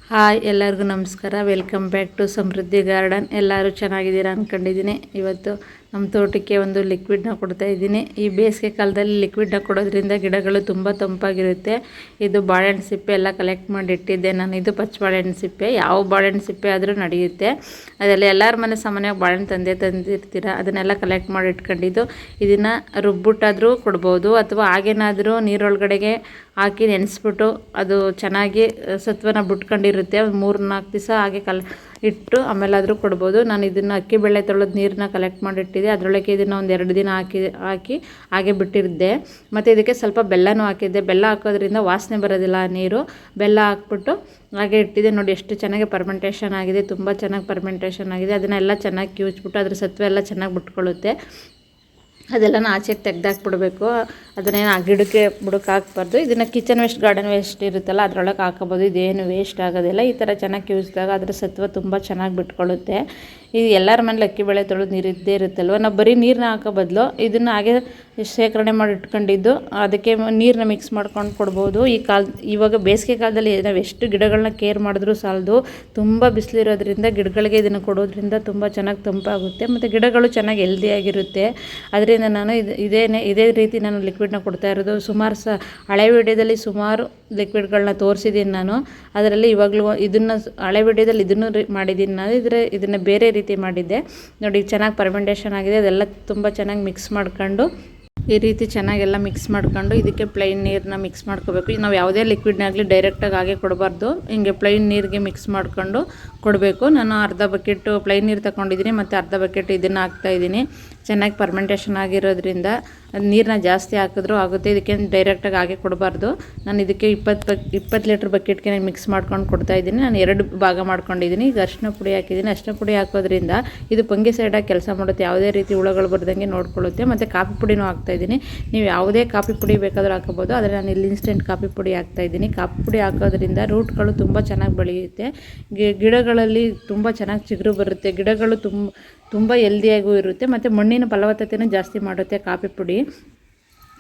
Hi ಎಲ್ಲರಿಗೂ ನಮಸ್ಕಾರ. Welcome back to Samruddhi garden. ಎಲ್ಲರೂ ಚೆನ್ನಾಗಿದ್ದೀರಾ ಅಂದ್ಕೊಂಡಿದ್ದೀನಿ. ಇವತ್ತು ನಮ್ಮ ತೋಟಕ್ಕೆ ಒಂದು ಲಿಕ್ವಿಡ್ನ ಕೊಡ್ತಾ ಇದ್ದೀನಿ. ಈ ಬೇಸಿಗೆ ಕಾಲದಲ್ಲಿ ಲಿಕ್ವಿಡ್ನ ಕೊಡೋದ್ರಿಂದ ಗಿಡಗಳು ತುಂಬ ತಂಪಾಗಿರುತ್ತೆ. ಇದು ಬಾಳೆಹಣ್ಣು ಸಿಪ್ಪೆ ಎಲ್ಲ ಕಲೆಕ್ಟ್ ಮಾಡಿ ಇಟ್ಟಿದ್ದೆ ನಾನು. ಇದು ಪಚ್ಚ ಬಾಳೆಹಣ್ಣು ಸಿಪ್ಪೆ, ಯಾವ ಬಾಳೆಹಣ್ಣು ಸಿಪ್ಪೆ ಆದರೂ ನಡೆಯುತ್ತೆ. ಅದೆಲ್ಲ ಎಲ್ಲರ ಮನೆ ಸಾಮಾನ್ಯವಾಗಿ ಬಾಳೆಹಣ್ಣು ತಂದಿರ್ತೀರ, ಅದನ್ನೆಲ್ಲ ಕಲೆಕ್ಟ್ ಮಾಡಿ ಇಟ್ಕೊಂಡಿದ್ದು. ಇದನ್ನು ರುಬ್ಬಿಟ್ಟಾದರೂ ಕೊಡ್ಬೋದು, ಅಥವಾ ಹಾಗೇನಾದರೂ ನೀರೊಳಗಡೆಗೆ ಹಾಕಿ ನೆನೆಸ್ಬಿಟ್ಟು ಅದು ಚೆನ್ನಾಗಿ ಸತ್ವನ ಬಿಟ್ಕೊಂಡಿರುತ್ತೆ. ಒಂದು 3-4 ದಿವಸ ಹಾಗೆ ಇಟ್ಟು ಆಮೇಲಾದರೂ ಕೊಡ್ಬೋದು. ನಾನು ಇದನ್ನು ಅಕ್ಕಿ ಬೇಳೆ ತೊಳೆದು ನೀರನ್ನ ಕಲೆಕ್ಟ್ ಮಾಡಿಟ್ಟಿದ್ದೆ. ಅದರೊಳಗೆ ಇದನ್ನು ಒಂದು 2 ದಿನ ಹಾಕಿ ಹಾಗೆ ಬಿಟ್ಟಿದ್ದೆ. ಮತ್ತು ಇದಕ್ಕೆ ಸ್ವಲ್ಪ ಬೆಲ್ಲನೂ ಹಾಕಿದ್ದೆ. ಬೆಲ್ಲ ಹಾಕೋದ್ರಿಂದ ವಾಸನೆ ಬರೋದಿಲ್ಲ ನೀರು. ಬೆಲ್ಲ ಹಾಕ್ಬಿಟ್ಟು ಹಾಗೆ ಇಟ್ಟಿದ್ದೆ. ನೋಡಿ ಎಷ್ಟು ಚೆನ್ನಾಗಿ ಪರ್ಮೆಂಟೇಷನ್ ಆಗಿದೆ, ತುಂಬ ಚೆನ್ನಾಗಿ ಪರ್ಮೆಂಟೇಷನ್ ಆಗಿದೆ. ಅದನ್ನೆಲ್ಲ ಚೆನ್ನಾಗಿ ಕಿವುಚ್ಬಿಟ್ಟು ಅದ್ರ ಸತ್ವ ಎಲ್ಲ ಚೆನ್ನಾಗಿ ಬಿಟ್ಕೊಳ್ಳುತ್ತೆ. ಅದೆಲ್ಲನ ಆಚೆಗೆ ತೆಗ್ದಾಕ್ಬಿಡ್ಬೇಕು. ಅದನ್ನೇನು ಆ ಗಿಡಕ್ಕೆ ಬುಡಕ್ಕೆ ಹಾಕ್ಬಾರ್ದು. ಇದನ್ನು ಕಿಚನ್ ವೇಸ್ಟ್, ಗಾರ್ಡನ್ ವೇಸ್ಟ್ ಇರುತ್ತಲ್ಲ ಅದರೊಳಗೆ ಹಾಕೋಬೋದು. ಇದೇನು ವೇಸ್ಟ್ ಆಗೋದಿಲ್ಲ. ಈ ಥರ ಚೆನ್ನಾಗಿ ಕಿವಿಸಿದಾಗ ಅದರ ಸತ್ವ ತುಂಬ ಚೆನ್ನಾಗಿ ಬಿಟ್ಕೊಳ್ಳುತ್ತೆ. ಇದು ಎಲ್ಲರ ಮನೇಲಿ ಅಕ್ಕಿ ಬೇಳೆ ತೊಳೆದು ನೀರು ಇದ್ದೇ ಇರುತ್ತಲ್ವ. ನಾವು ಬರೀ ನೀರನ್ನ ಹಾಕೋ ಬದಲು ಇದನ್ನು ಹಾಗೆ ಶೇಖರಣೆ ಮಾಡಿ ಇಟ್ಕೊಂಡಿದ್ದು ಅದಕ್ಕೆ ನೀರನ್ನ ಮಿಕ್ಸ್ ಮಾಡ್ಕೊಂಡು ಕೊಡ್ಬೋದು. ಇವಾಗ ಬೇಸಿಗೆ ಕಾಲದಲ್ಲಿ ನಾವು ಎಷ್ಟು ಗಿಡಗಳನ್ನ ಕೇರ್ ಮಾಡಿದ್ರೂ ಸಾಲದು. ತುಂಬ ಬಿಸಿಲಿರೋದ್ರಿಂದ ಗಿಡಗಳಿಗೆ ಇದನ್ನು ಕೊಡೋದ್ರಿಂದ ತುಂಬ ಚೆನ್ನಾಗಿ ತಂಪಾಗುತ್ತೆ, ಮತ್ತು ಗಿಡಗಳು ಚೆನ್ನಾಗಿ ಹೆಲ್ದಿಯಾಗಿರುತ್ತೆ. ಅದರಿಂದ ನಾನು ಇದೇ ರೀತಿ ನಾನು ಲಿಕ್ವಿಡ್ನ ಕೊಡ್ತಾ ಇರೋದು. ಹಳೆ ವಿಡಿಯೋದಲ್ಲಿ ಸುಮಾರು ಲಿಕ್ವಿಡ್ಗಳನ್ನ ತೋರಿಸಿದ್ದೀನಿ ನಾನು. ಅದರಲ್ಲಿ ಇವಾಗಲೂ ಇದನ್ನು ಹಳೆ ವಿಡಿಯೋದಲ್ಲಿ ಇದನ್ನು ಮಾಡಿದ್ದೀನಿ ನಾನು. ಇದನ್ನು ಬೇರೆ ರೀತಿ ಮಾಡಿದ್ದೆ. ನೋಡಿ ಚೆನ್ನಾಗಿ ಪರ್ಮೆಂಟೇಷನ್ ಆಗಿದೆ. ಅದೆಲ್ಲ ತುಂಬ ಚೆನ್ನಾಗಿ ಮಿಕ್ಸ್ ಮಾಡ್ಕೊಂಡು ಈ ರೀತಿ ಚೆನ್ನಾಗೆಲ್ಲ ಮಿಕ್ಸ್ ಮಾಡ್ಕೊಂಡು ಇದಕ್ಕೆ ಪ್ಲೈನ್ ನೀರನ್ನ ಮಿಕ್ಸ್ ಮಾಡ್ಕೋಬೇಕು. ನಾವು ಯಾವುದೇ ಲಿಕ್ವಿಡ್ನಾಗಲಿ ಡೈರೆಕ್ಟಾಗಿ ಹಾಗೆ ಕೊಡಬಾರ್ದು. ಹಿಂಗೆ ಪ್ಲೈನ್ ನೀರಿಗೆ ಮಿಕ್ಸ್ ಮಾಡ್ಕೊಂಡು ಕೊಡಬೇಕು. ನಾನು ಅರ್ಧ ಬಕೆಟು ಪ್ಲೈನ್ ನೀರು ತಗೊಂಡಿದ್ದೀನಿ, ಮತ್ತು ಅರ್ಧ ಬಕೆಟ್ ಇದನ್ನು ಹಾಕ್ತಾಯಿದ್ದೀನಿ. ಚೆನ್ನಾಗಿ ಪರ್ಮೆಂಟೇಷನ್ ಆಗಿರೋದ್ರಿಂದ ನೀರನ್ನ ಜಾಸ್ತಿ ಹಾಕಿದ್ರೂ ಆಗುತ್ತೆ. ಇದಕ್ಕೆ ಡೈರೆಕ್ಟಾಗಿ ಹಾಗೆ ಕೊಡಬಾರ್ದು. ನಾನು ಇದಕ್ಕೆ 20 ಲೀಟ್ರ್ ಬಕೆಟ್ಗೆ ನಾನು ಮಿಕ್ಸ್ ಮಾಡ್ಕೊಂಡು ಕೊಡ್ತಾಯಿದ್ದೀನಿ. ನಾನು 2 ಭಾಗ ಮಾಡ್ಕೊಂಡಿದ್ದೀನಿ. ಈಗ ಅರಿಶಿನ ಪುಡಿ ಹಾಕಿದ್ದೀನಿ. ಅರಿಶಿನ ಪುಡಿ ಹಾಕೋದ್ರಿಂದ ಇದು ಫಂಗಿಸೈಡಾಗಿ ಕೆಲಸ ಮಾಡುತ್ತೆ. ಯಾವುದೇ ರೀತಿ ಹುಳುಗಳು ಬರ್ದಂಗೆ ನೋಡ್ಕೊಳ್ಳುತ್ತೆ. ಮತ್ತು ಕಾಫಿ ಪುಡಿನೂ ಹಾಕ್ತಾಯಿದ್ದೀನಿ. ನೀವು ಯಾವುದೇ ಕಾಫಿ ಪುಡಿ ಬೇಕಾದರೂ ಹಾಕೋಬೋದು, ಆದರೆ ನಾನು ಇಲ್ಲಿ ಇನ್ಸ್ಟೆಂಟ್ ಕಾಫಿ ಪುಡಿ ಹಾಕ್ತಾಯಿದ್ದೀನಿ. ಕಾಫಿ ಪುಡಿ ಹಾಕೋದ್ರಿಂದ ರೂಟ್ಗಳು ತುಂಬ ಚೆನ್ನಾಗಿ ಬೆಳೆಯುತ್ತೆ. ಗಿಡಗಳಲ್ಲಿ ತುಂಬ ಚೆನ್ನಾಗಿ ಚಿಗುರು ಬರುತ್ತೆ. ಗಿಡಗಳು ತುಂಬ ಹೆಲ್ದಿಯಾಗೂ ಇರುತ್ತೆ, ಮತ್ತು ಮಣ್ಣಿನ ಫಲವತ್ತತೆಯೂ ಜಾಸ್ತಿ ಮಾಡುತ್ತೆ ಕಾಫಿ ಪುಡಿ.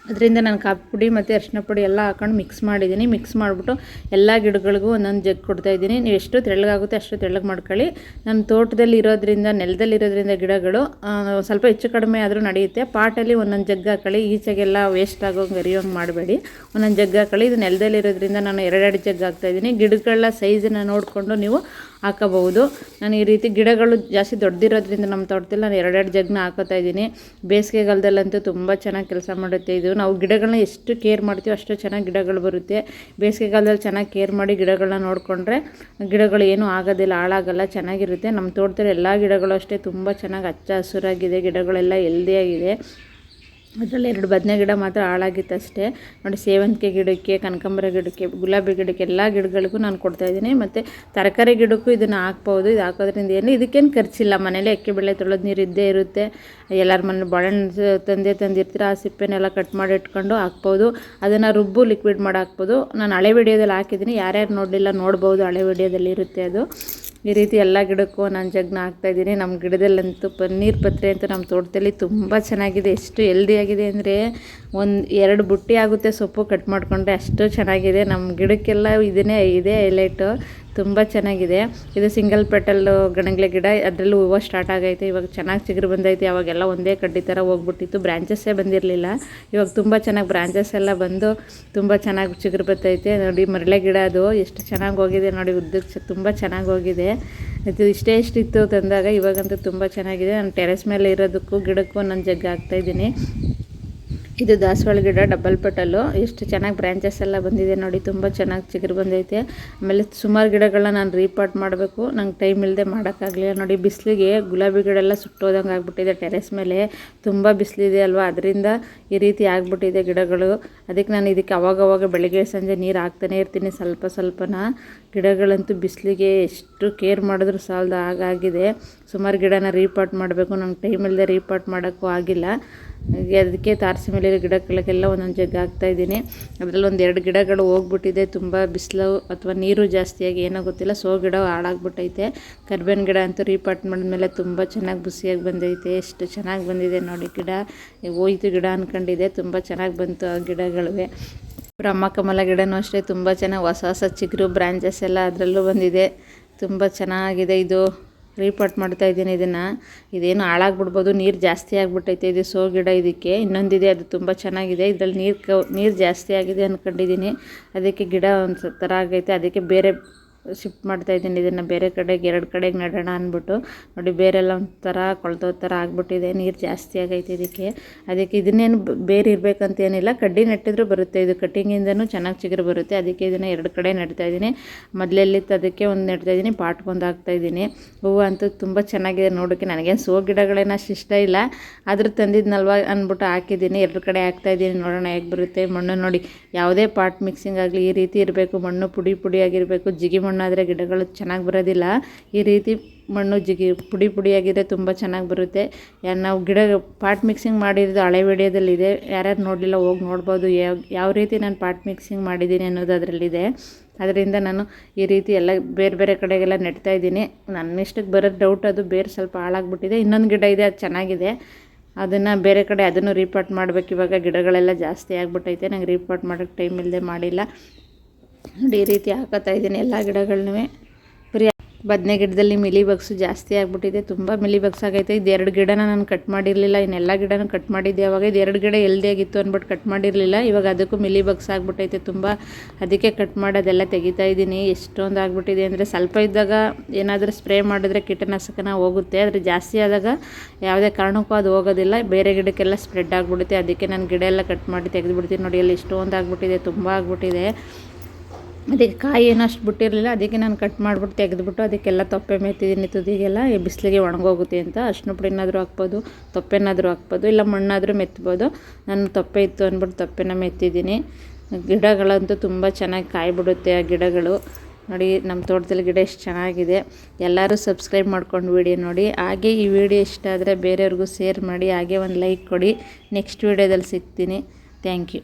ಅದರಿಂದ ನಾನು ಕಾಫಿ ಪುಡಿ ಮತ್ತು ಅರಿಶಿನ ಪುಡಿ ಎಲ್ಲ ಹಾಕೊಂಡು ಮಿಕ್ಸ್ ಮಾಡಿದ್ದೀನಿ. ಮಿಕ್ಸ್ ಮಾಡಿಬಿಟ್ಟು ಎಲ್ಲ ಗಿಡಗಳಿಗೂ ಒಂದೊಂದು ಜಗ್ ಕೊಡ್ತಾಯಿದ್ದೀನಿ. ನೀವು ಎಷ್ಟು ತೆಳ್ಳಗಾಗುತ್ತೆ ಅಷ್ಟು ತೆಳ್ಳಗೆ ಮಾಡ್ಕೊಳ್ಳಿ. ನಮ್ಮ ತೋಟದಲ್ಲಿ ಇರೋದ್ರಿಂದ, ನೆಲದಲ್ಲಿರೋದ್ರಿಂದ ಗಿಡಗಳು ಸ್ವಲ್ಪ ಹೆಚ್ಚು ಕಡಿಮೆ ಆದರೂ ನಡೆಯುತ್ತೆ. ಪಾಟಲ್ಲಿ ಒಂದೊಂದು ಜಗ್ ಹಾಕೊಳ್ಳಿ. ಈಚೆಗೆಲ್ಲ ವೇಸ್ಟ್ ಆಗೋಂಗೆ ಅರಿಯೋಂಗೆ ಮಾಡಬೇಡಿ. ಒಂದೊಂದು ಜಗ್ ಹಾಕೊಳ್ಳಿ. ಇದು ನೆಲದಲ್ಲಿರೋದ್ರಿಂದ ನಾನು 2 ಜಗ್ ಹಾಕ್ತಾಯಿದ್ದೀನಿ. ಗಿಡಗಳ ಸೈಜನ್ನು ನೋಡಿಕೊಂಡು ನೀವು ಹಾಕೋಬಹುದು. ನಾನು ಈ ರೀತಿ ಗಿಡಗಳು ಜಾಸ್ತಿ ದೊಡ್ಡದಿರೋದ್ರಿಂದ ನಮ್ಮ ತೋಟದಲ್ಲಿ ನಾನು 2 ಜಗ್ನ ಹಾಕೋತಾ ಇದ್ದೀನಿ. ಬೇಸಿಗೆಗಾಲದಲ್ಲಂತೂ ತುಂಬ ಚೆನ್ನಾಗಿ ಕೆಲಸ ಮಾಡುತ್ತೆ ಇದು. ನಾವು ಗಿಡಗಳನ್ನ ಎಷ್ಟು ಕೇರ್ ಮಾಡ್ತೀವೋ ಅಷ್ಟು ಚೆನ್ನಾಗಿ ಗಿಡಗಳು ಬರುತ್ತೆ. ಬೇಸಿಗೆಗಾಲದಲ್ಲಿ ಚೆನ್ನಾಗಿ ಕೇರ್ ಮಾಡಿ ಗಿಡಗಳನ್ನ ನೋಡಿಕೊಂಡ್ರೆ ಗಿಡಗಳು ಏನೂ ಆಗೋದಿಲ್ಲ, ಹಾಳಾಗಲ್ಲ, ಚೆನ್ನಾಗಿರುತ್ತೆ. ನಮ್ಮ ತೋಟದಲ್ಲಿ ಎಲ್ಲ ಗಿಡಗಳು ಅಷ್ಟೇ ತುಂಬ ಚೆನ್ನಾಗಿ ಹಚ್ಚ ಹಸುರಾಗಿದೆ. ಗಿಡಗಳೆಲ್ಲ ಹೆಲ್ದಿಯಾಗಿದೆ. ಅದರಲ್ಲಿ 2 ಬದನೆ ಗಿಡ ಮಾತ್ರ ಹಾಳಾಗಿತ್ತು ಅಷ್ಟೇ. ನೋಡಿ, ಸೇವಂತಿಗೆ ಗಿಡಕ್ಕೆ, ಕನಕಾಂಬರ ಗಿಡಕ್ಕೆ, ಗುಲಾಬಿ ಗಿಡಕ್ಕೆ ಎಲ್ಲ ಗಿಡಗಳಿಗೂ ನಾನು ಕೊಡ್ತಾಯಿದ್ದೀನಿ. ಮತ್ತು ತರಕಾರಿ ಗಿಡಕ್ಕೂ ಇದನ್ನು ಹಾಕ್ಬೋದು. ಇದು ಹಾಕೋದ್ರಿಂದ ಇದಕ್ಕೇನು ಖರ್ಚಿಲ್ಲ. ಮನೇಲಿ ಅಕ್ಕಿ ಬೇಳೆ ತೊಳೆದು ನೀರು ಇದ್ದೇ ಇರುತ್ತೆ. ಎಲ್ಲರ ಮನೇಲಿ ಬಾಳೆಹಣ್ಣು ತಂದಿರ್ತೀರ, ಆ ಸಿಪ್ಪೆನೆಲ್ಲ ಕಟ್ ಮಾಡಿ ಇಟ್ಕೊಂಡು ಹಾಕ್ಬೋದು. ಅದನ್ನು ರುಬ್ಬು ಲಿಕ್ವಿಡ್ ಮಾಡಿ ಹಾಕ್ಬೋದು. ನಾನು ಹಳೆ ವಿಡಿಯೋದಲ್ಲಿ ಹಾಕಿದ್ದೀನಿ. ಯಾರ್ಯಾರು ನೋಡಲಿಲ್ಲ ನೋಡ್ಬೋದು, ಹಳೆ ವಿಡಿಯೋದಲ್ಲಿ ಇರುತ್ತೆ ಅದು. ಈ ರೀತಿ ಎಲ್ಲ ಗಿಡಕ್ಕೂ ನಾನು ಜಗ್ನ ಹಾಕ್ತಾಯಿದ್ದೀನಿ. ನಮ್ಮ ಗಿಡದಲ್ಲಂತೂ ಪನ್ನೀರ್ ಪತ್ರೆ ಅಂತ ನಮ್ಮ ತೋಟದಲ್ಲಿ ತುಂಬ ಚೆನ್ನಾಗಿದೆ. ಎಷ್ಟು ಹೆಲ್ದಿಯಾಗಿದೆ ಅಂದರೆ 1-2 ಬುಟ್ಟಿ ಆಗುತ್ತೆ ಸೊಪ್ಪು ಕಟ್ ಮಾಡಿಕೊಂಡ್ರೆ, ಅಷ್ಟು ಚೆನ್ನಾಗಿದೆ. ನಮ್ಮ ಗಿಡಕ್ಕೆಲ್ಲ ಇದೇ ಹೈಲೈಟು. ತುಂಬ ಚೆನ್ನಾಗಿದೆ. ಇದು ಸಿಂಗಲ್ ಪೆಟಲ್ ಗಣಗ್ಲೆ ಗಿಡ. ಅದರಲ್ಲೂ ಹೂವು ಸ್ಟಾರ್ಟ್ ಆಗೈತೆ. ಇವಾಗ ಚೆನ್ನಾಗಿ ಚಿಗುರು ಬಂದೈತೆ. ಅವಾಗೆಲ್ಲ ಒಂದೇ ಕಡ್ಡಿ ಥರ ಹೋಗ್ಬಿಟ್ಟಿತ್ತು, ಬ್ರ್ಯಾಂಚಸ್ಸೇ ಬಂದಿರಲಿಲ್ಲ. ಇವಾಗ ತುಂಬ ಚೆನ್ನಾಗಿ ಬ್ರ್ಯಾಂಚಸ್ ಎಲ್ಲ ಬಂದು ತುಂಬ ಚೆನ್ನಾಗಿ ಚಿಗುರು ಬರ್ತೈತೆ. ನೋಡಿ, ಮರಳೆ ಗಿಡ ಅದು ಎಷ್ಟು ಚೆನ್ನಾಗಿ ಹೋಗಿದೆ ನೋಡಿ, ಉದ್ದಕ್ಕೆ ತುಂಬ ಚೆನ್ನಾಗಿ ಹೋಗಿದೆ. ಇದು ಇಷ್ಟಿತ್ತು ತಂದಾಗ. ಇವಾಗಂತೂ ತುಂಬ ಚೆನ್ನಾಗಿದೆ. ನಾನು ಟೆರೆಸ್ ಮೇಲೆ ಇರೋದಕ್ಕೂ ಗಿಡಕ್ಕೂ ನಾನು ಜಗ್ಗ ಹಾಕ್ತಾಯಿದ್ದೀನಿ. ಇದು ದಾಸವಾಳ ಗಿಡ, ಡಬಲ್ ಪೆಟಲ್ಲು. ಎಷ್ಟು ಚೆನ್ನಾಗಿ ಬ್ರ್ಯಾಂಚಸ್ ಎಲ್ಲ ಬಂದಿದೆ ನೋಡಿ, ತುಂಬ ಚೆನ್ನಾಗಿ ಚಿಗುರು ಬಂದೈತೆ. ಆಮೇಲೆ ಸುಮಾರು ಗಿಡಗಳನ್ನ ನಾನು ರೀಪಾಟ್ ಮಾಡಬೇಕು, ನಂಗೆ ಟೈಮ್ ಇಲ್ಲದೆ ಮಾಡೋಕ್ಕಾಗಲಿಲ್ಲ. ನೋಡಿ, ಬಿಸಿಲಿಗೆ ಗುಲಾಬಿ ಗಿಡ ಎಲ್ಲ ಸುಟ್ಟೋದಂಗೆ ಆಗಿಬಿಟ್ಟಿದೆ. ಟೆರೆಸ್ ಮೇಲೆ ತುಂಬ ಬಿಸಿಲಿದೆ ಅಲ್ವಾ, ಅದರಿಂದ ಈ ರೀತಿ ಆಗಿಬಿಟ್ಟಿದೆ ಗಿಡಗಳು. ಅದಕ್ಕೆ ನಾನು ಇದಕ್ಕೆ ಅವಾಗವಾಗ ಬೆಳಗ್ಗೆ ಸಂಜೆ ನೀರು ಹಾಕ್ತಾನೆ ಇರ್ತೀನಿ, ಸ್ವಲ್ಪನ. ಗಿಡಗಳಂತೂ ಬಿಸಿಲಿಗೆ ಎಷ್ಟು ಕೇರ್ ಮಾಡಿದ್ರೂ ಸಾಲದು ಹಾಗಾಗಿದೆ. ಸುಮಾರು ಗಿಡನ ರೀಪಾಟ್ ಮಾಡಬೇಕು, ನಂಗೆ ಟೈಮ್ ಇಲ್ಲದೆ ರೀಪಾಟ್ ಮಾಡೋಕ್ಕೂ ಆಗಿಲ್ಲ. ಅದಕ್ಕೆ ತಾರಸಿ ಮೇಲೆ ಗಿಡಗಳಿಗೆಲ್ಲ ಒಂದೊಂದು ಜಗ್ಗ ಹಾಕ್ತಾಯಿದ್ದೀನಿ. ಅದರಲ್ಲಿ 1-2 ಗಿಡಗಳು ಹೋಗ್ಬಿಟ್ಟಿದೆ. ತುಂಬ ಬಿಸಿಲು ಅಥವಾ ನೀರು ಜಾಸ್ತಿಯಾಗಿ ಏನೋ ಗೊತ್ತಿಲ್ಲ, ಗಿಡ ಹಾಳಾಗ್ಬಿಟ್ಟೈತೆ. ಕರ್ಬೇವಿನ ಗಿಡ ಅಂತೂ ರೀಪಾಟ್ ಮಾಡಿದ್ಮೇಲೆ ತುಂಬ ಚೆನ್ನಾಗಿ ಬುಸಿಯಾಗಿ ಬಂದೈತೆ. ಎಷ್ಟು ಚೆನ್ನಾಗಿ ಬಂದಿದೆ ನೋಡಿ ಗಿಡ. ಹೋಯ್ತು ಗಿಡ ಅಂದ್ಕೊಂಡಿದ್ದೆ, ತುಂಬ ಚೆನ್ನಾಗಿ ಬಂತು ಆ ಗಿಡಗಳಿವೆ. ಬ್ರಹ್ಮಕಮಲ ಗಿಡನೂ ಅಷ್ಟೇ ತುಂಬ ಚೆನ್ನಾಗಿ ಹೊಸ ಹೊಸ ಚಿಗುರು ಬ್ರಾಂಚಸ್ ಎಲ್ಲ ಅದರಲ್ಲೂ ಬಂದಿದೆ. ತುಂಬ ಚೆನ್ನಾಗಿದೆ. ಇದು ರೀಪಾಟ್ ಮಾಡ್ತಾ ಇದ್ದೀನಿ ಇದನ್ನು. ಇದೇನು ಹಾಳಾಗ್ಬಿಡ್ಬೋದು, ನೀರು ಜಾಸ್ತಿ ಆಗಿಬಿಟ್ಟೈತೆ. ಇದು ಸೋ ಗಿಡ, ಇದಕ್ಕೆ ಇನ್ನೊಂದಿದೆ ಅದು ತುಂಬ ಚೆನ್ನಾಗಿದೆ. ಇದರಲ್ಲಿ ನೀರು ಜಾಸ್ತಿ ಆಗಿದೆ ಅಂದ್ಕೊಂಡಿದ್ದೀನಿ. ಅದಕ್ಕೆ ಗಿಡ ಒಂದು ಥರ ಆಗೈತೆ. ಅದಕ್ಕೆ ಬೇರೆ ಶಿಫ್ಟ್ ಮಾಡ್ತಾಯಿದ್ದೀನಿ. ಇದನ್ನು ಬೇರೆ ಕಡೆಗೆ 2 ಕಡೆಗೆ ನೆಡೋಣ ಅಂದ್ಬಿಟ್ಟು. ನೋಡಿ ಬೇರೆಲ್ಲ ಒಂಥರ ಕೊಳ್ತೋ ಥರ ಆಗಿಬಿಟ್ಟಿದೆ, ನೀರು ಜಾಸ್ತಿ ಆಗೈತೆ ಇದಕ್ಕೆ. ಅದಕ್ಕೆ ಇದನ್ನೇನು ಬೇರೆ ಇರಬೇಕಂತ ಏನಿಲ್ಲ, ಕಡ್ಡಿ ನೆಟ್ಟಿದ್ರು ಬರುತ್ತೆ. ಇದು ಕಟ್ಟಿಂಗಿಂದನೂ ಚೆನ್ನಾಗಿ ಚಿಗುರು ಬರುತ್ತೆ. ಅದಕ್ಕೆ ಇದನ್ನು 2 ಕಡೆ ನೆಡ್ತಾಯಿದ್ದೀನಿ. ಮೊದಲೆಲ್ಲಿತ್ತು ಅದಕ್ಕೆ ಒಂದು ನೆಡ್ತಾಯಿದ್ದೀನಿ, ಪಾಟ್ಗೊಂದು ಹಾಕ್ತಾಯಿದ್ದೀನಿ. ಹೂವು ಅಂತೂ ತುಂಬ ಚೆನ್ನಾಗಿದೆ ನೋಡೋಕ್ಕೆ. ನನಗೇನು ಸೋ ಗಿಡಗಳೇನು ಅಷ್ಟು ಇಷ್ಟ ಇಲ್ಲ, ಆದರೂ ತಂದಿದ್ನಲ್ವ ಅಂದ್ಬಿಟ್ಟು ಹಾಕಿದ್ದೀನಿ. 2 ಕಡೆ ಹಾಕ್ತಾಯಿದ್ದೀನಿ, ನೋಡೋಣ ಹೇಗೆ ಬರುತ್ತೆ. ಮಣ್ಣು ನೋಡಿ, ಯಾವುದೇ ಪಾಟ್ ಮಿಕ್ಸಿಂಗ್ ಆಗಲಿ ಈ ರೀತಿ ಇರಬೇಕು. ಮಣ್ಣು ಪುಡಿ ಆಗಿರಬೇಕು. ಜಿಗಿ ಮಣ್ಣಾದರೆ ಗಿಡಗಳು ಚೆನ್ನಾಗಿ ಬರೋದಿಲ್ಲ. ಈ ರೀತಿ ಮಣ್ಣು ಪುಡಿಯಾಗಿದ್ದರೆ ತುಂಬ ಚೆನ್ನಾಗಿ ಬರುತ್ತೆ. ನಾವು ಗಿಡ ಪಾಟ್ ಮಿಕ್ಸಿಂಗ್ ಮಾಡಿರೋದು ಹಳೆ ವಿಡಿಯೋದಲ್ಲಿದೆ, ಯಾರ್ಯಾರು ನೋಡಲಿಲ್ಲ ಹೋಗಿ ನೋಡ್ಬೋದು. ಯಾವ ರೀತಿ ನಾನು ಪಾಟ್ ಮಿಕ್ಸಿಂಗ್ ಮಾಡಿದ್ದೀನಿ ಅನ್ನೋದು ಅದರಲ್ಲಿದೆ. ಅದರಿಂದ ನಾನು ಈ ರೀತಿ ಎಲ್ಲ ಬೇರೆ ಬೇರೆ ಕಡೆಗೆಲ್ಲ ನೆಡ್ತಾಯಿದ್ದೀನಿ. ನನ್ನಿಷ್ಟಕ್ಕೆ ಬರೋದು ಡೌಟ್, ಅದು ಬೇರೆ ಸ್ವಲ್ಪ ಹಾಳಾಗ್ಬಿಟ್ಟಿದೆ. ಇನ್ನೊಂದು ಗಿಡ ಇದೆ, ಅದು ಚೆನ್ನಾಗಿದೆ. ಅದನ್ನು ಬೇರೆ ಕಡೆ ಅದನ್ನು ರೀಪಾಟ್ ಮಾಡಬೇಕು. ಇವಾಗ ಗಿಡಗಳೆಲ್ಲ ಜಾಸ್ತಿ ಆಗಿಬಿಟ್ಟೈತೆ, ನಂಗೆ ರೀಪಾಟ್ ಮಾಡೋಕ್ಕೆ ಟೈಮ್ ಇಲ್ಲದೆ ಮಾಡಿಲ್ಲ. ನೋಡಿ ಈ ರೀತಿ ಹಾಕೋತಾಯಿದ್ದೀನಿ ಎಲ್ಲ ಗಿಡಗಳನ್ನೂ. ಬರೀ ಬದನೆ ಗಿಡದಲ್ಲಿ ಮಿಲಿ ಬಗ್ಸು ಜಾಸ್ತಿ ಆಗಿಬಿಟ್ಟಿದೆ, ತುಂಬ ಮಿಲಿ ಬಗ್ಸ್ ಆಗೈತೆ. ಇದು 2 ಗಿಡನ ನಾನು ಕಟ್ ಮಾಡಿರಲಿಲ್ಲ, ಇನ್ನೆಲ್ಲ ಗಿಡನೂ ಕಟ್ ಮಾಡಿದ್ದೆ. ಅವಾಗ ಇದು 2 ಗಿಡ ಹೆಲ್ದಿಯಾಗಿತ್ತು ಅಂದ್ಬಿಟ್ಟು ಕಟ್ ಮಾಡಿರಲಿಲ್ಲ. ಇವಾಗ ಅದಕ್ಕೂ ಮಿಲಿ ಬಗ್ಸ್ ಆಗಿಬಿಟ್ಟೈತೆ ತುಂಬ. ಅದಕ್ಕೆ ಕಟ್ ಮಾಡೋದೆಲ್ಲ ತೆಗಿತಾ ಇದ್ದೀನಿ. ಎಷ್ಟೊಂದು ಆಗಿಬಿಟ್ಟಿದೆ ಅಂದರೆ, ಸ್ವಲ್ಪ ಇದ್ದಾಗ ಏನಾದರೂ ಸ್ಪ್ರೇ ಮಾಡಿದ್ರೆ ಕೀಟನಾಶಕನ ಹೋಗುತ್ತೆ, ಆದರೆ ಜಾಸ್ತಿ ಆದಾಗ ಯಾವುದೇ ಕಾರಣಕ್ಕೂ ಅದು ಹೋಗೋದಿಲ್ಲ. ಬೇರೆ ಗಿಡಕ್ಕೆಲ್ಲ ಸ್ಪ್ರೆಡ್ ಆಗಿಬಿಡುತ್ತೆ. ಅದಕ್ಕೆ ನಾನು ಗಿಡ ಎಲ್ಲ ಕಟ್ ಮಾಡಿ ತೆಗೆದುಬಿಡ್ತೀನಿ. ನೋಡಿ ಅಲ್ಲಿ ಎಷ್ಟೊಂದು ಆಗಿಬಿಟ್ಟಿದೆ, ತುಂಬ ಆಗಿಬಿಟ್ಟಿದೆ. ಅದಕ್ಕೆ ಕಾಯಿ ಏನೋ ಅಷ್ಟು ಬಿಟ್ಟಿರಲಿಲ್ಲ, ಅದಕ್ಕೆ ನಾನು ಕಟ್ ಮಾಡಿಬಿಟ್ಟು ತೆಗೆದುಬಿಟ್ಟು ಅದಕ್ಕೆಲ್ಲ ತೊಪ್ಪೆ ಮೆತ್ತಿದ್ದೀನಿ. ತುದಿಗೆಲ್ಲ ಬಿಸಿಲಿಗೆ ಒಣಗೋಗುತ್ತೆ ಅಂತ. ಅರಿಶಿನ ಪುಡಿನಾದರೂ ಹಾಕ್ಬೋದು, ತೊಪ್ಪೆನಾದರೂ ಹಾಕ್ಬೋದು, ಇಲ್ಲ ಮಣ್ಣಾದರೂ ಮೆತ್ಬೋದು. ನಾನು ತೊಪ್ಪೆ ಇತ್ತು ಅಂದ್ಬಿಟ್ಟು ತೊಪ್ಪೆನ ಮೆತ್ತಿದ್ದೀನಿ. ಗಿಡಗಳಂತೂ ತುಂಬ ಚೆನ್ನಾಗಿ ಕಾಯಿ ಬಿಡುತ್ತೆ ಆ ಗಿಡಗಳು. ನೋಡಿ ನಮ್ಮ ತೋಟದಲ್ಲಿ ಗಿಡ ಎಷ್ಟು ಚೆನ್ನಾಗಿದೆ. ಎಲ್ಲರೂ ಸಬ್ಸ್ಕ್ರೈಬ್ ಮಾಡ್ಕೊಂಡು ವಿಡಿಯೋ ನೋಡಿ. ಹಾಗೆ ಈ ವಿಡಿಯೋ ಇಷ್ಟ ಆದರೆ ಬೇರೆಯವ್ರಿಗೂ ಶೇರ್ ಮಾಡಿ. ಹಾಗೆ ಒಂದು ಲೈಕ್ ಕೊಡಿ. ನೆಕ್ಸ್ಟ್ ವಿಡಿಯೋದಲ್ಲಿ ಸಿಗ್ತೀನಿ. Thank you.